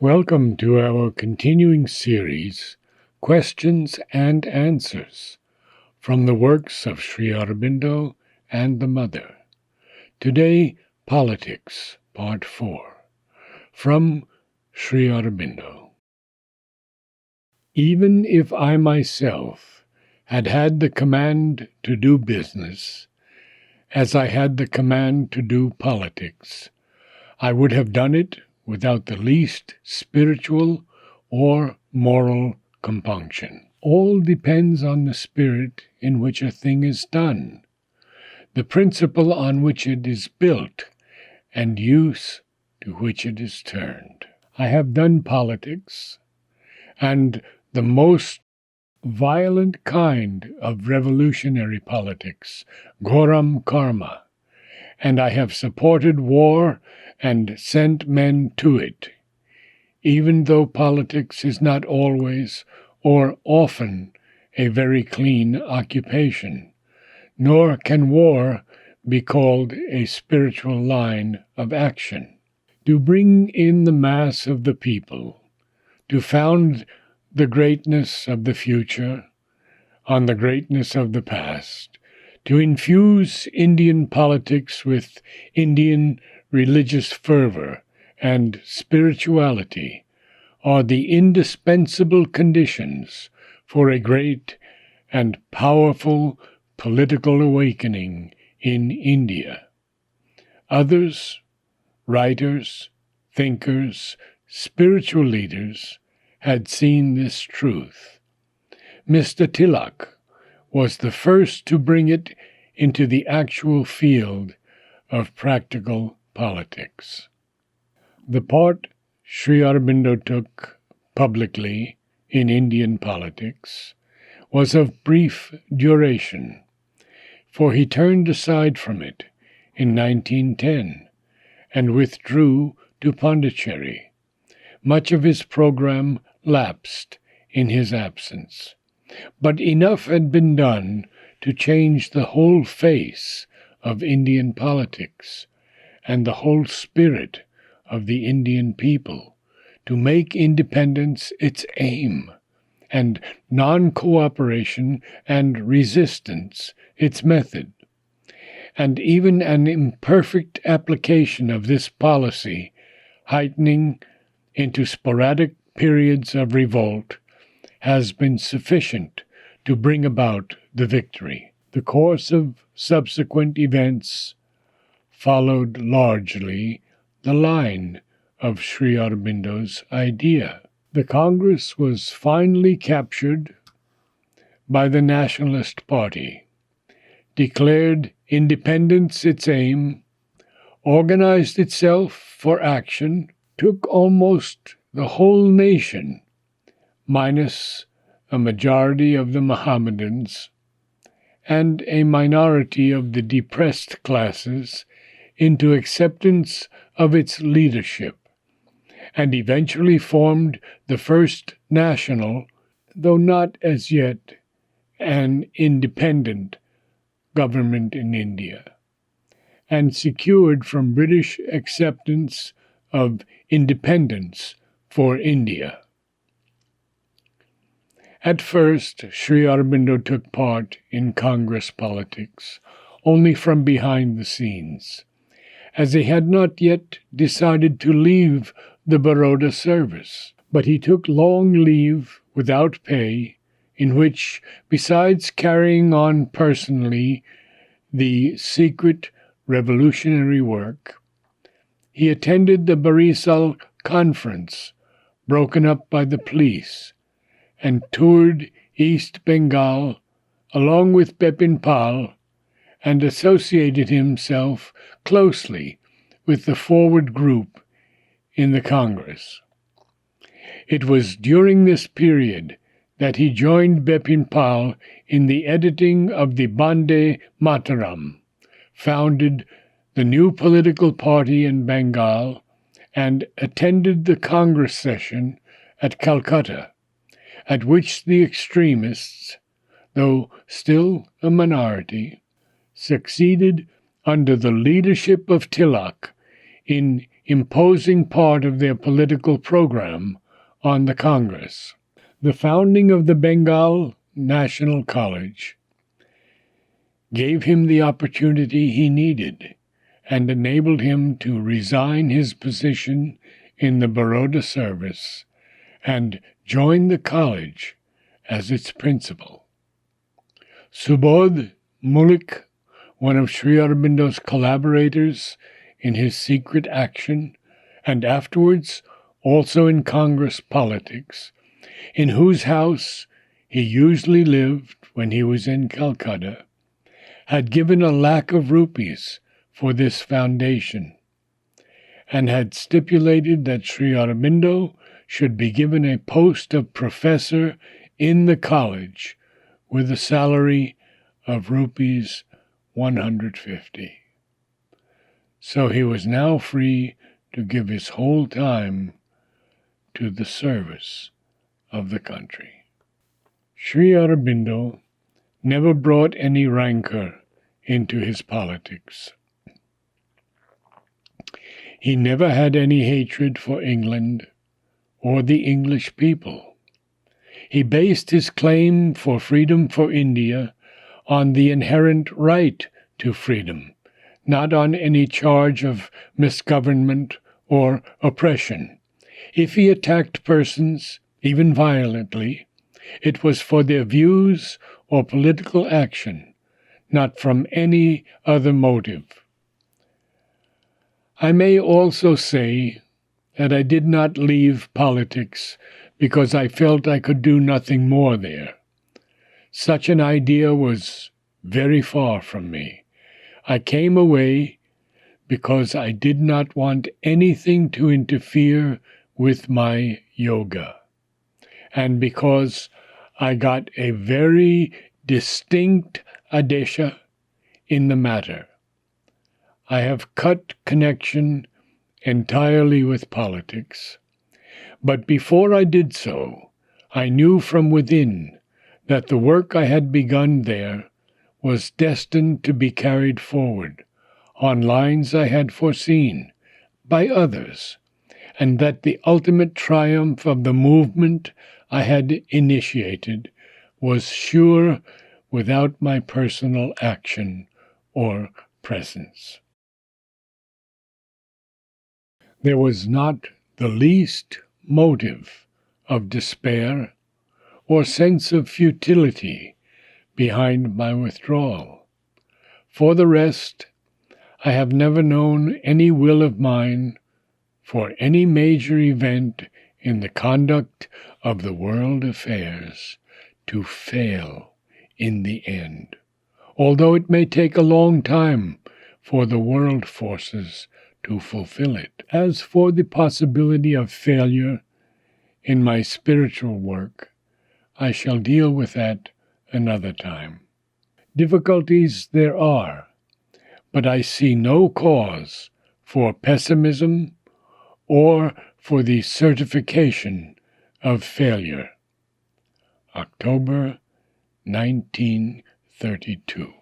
Welcome to our continuing series, Questions and Answers, from the works of Sri Aurobindo and the Mother. Today, Politics, Part 4, from Sri Aurobindo. Even if I myself had had the command to do business, as I had the command to do politics, I would have done it without the least spiritual or moral compunction. All depends on the spirit in which a thing is done, the principle on which it is built, and use to which it is turned. I have done politics, and the most violent kind of revolutionary politics, Ghoram Karma, and I have supported war and sent men to it, even though politics is not always or often a very clean occupation, nor can war be called a spiritual line of action. To bring in the mass of the people, to found the greatness of the future on the greatness of the past, to infuse Indian politics with Indian religious fervor and spirituality are the indispensable conditions for a great and powerful political awakening in India. Others, writers, thinkers, spiritual leaders, had seen this truth. Mr. Tilak was the first to bring it into the actual field of practical politics. The part Sri Aurobindo took publicly in Indian politics was of brief duration, for he turned aside from it in 1910 and withdrew to Pondicherry. Much of his program lapsed in his absence, but enough had been done to change the whole face of Indian politics and the whole spirit of the Indian people, to make independence its aim, and non-cooperation and resistance its method. And even an imperfect application of this policy, heightening into sporadic periods of revolt, has been sufficient to bring about the victory. The course of subsequent events followed largely the line of Sri Aurobindo's idea. The Congress was finally captured by the Nationalist Party, declared independence its aim, organized itself for action, took almost the whole nation, minus a majority of the Mohammedans and a minority of the depressed classes, into acceptance of its leadership, and eventually formed the first national, though not as yet an independent, government in India, and secured from British acceptance of independence for India. At first, Sri Aurobindo took part in Congress politics only from behind the scenes, as he had not yet decided to leave the Baroda service. But he took long leave without pay, in which, besides carrying on personally the secret revolutionary work, he attended the Barisal Conference, broken up by the police, and toured East Bengal along with Bipin Pal, and associated himself closely with the forward group in the Congress. It was during this period that he joined Bipin Pal in the editing of the Bande Mataram, founded the new political party in Bengal, and attended the Congress session at Calcutta, at which the extremists, though still a minority, succeeded under the leadership of Tilak in imposing part of their political program on the Congress. The founding of the Bengal National College gave him the opportunity he needed and enabled him to resign his position in the Baroda service and join the college as its principal. Subodh Mullik, one of Sri Aurobindo's collaborators in his secret action, and afterwards also in Congress politics, in whose house he usually lived when he was in Calcutta, had given a lakh of rupees for this foundation, and had stipulated that Sri Aurobindo should be given a post of professor in the college with a salary of rupees 150. So he was now free to give his whole time to the service of the country. Sri Aurobindo never brought any rancor into his politics. He never had any hatred for England or the English people. He based his claim for freedom for India on the inherent right to freedom, not on any charge of misgovernment or oppression. If he attacked persons, even violently, it was for their views or political action, not from any other motive. I may also say that I did not leave politics because I felt I could do nothing more there. Such an idea was very far from me. I came away because I did not want anything to interfere with my yoga, and because I got a very distinct adesha in the matter. I have cut connection entirely with politics, but before I did so, I knew from within that the work I had begun there was destined to be carried forward on lines I had foreseen by others, and that the ultimate triumph of the movement I had initiated was sure without my personal action or presence. There was not the least motive of despair or sense of futility behind my withdrawal. For the rest, I have never known any will of mine for any major event in the conduct of the world affairs to fail in the end, although it may take a long time for the world forces to fulfill it. As for the possibility of failure in my spiritual work, I shall deal with that another time. Difficulties there are, but I see no cause for pessimism or for the certification of failure. October 1932.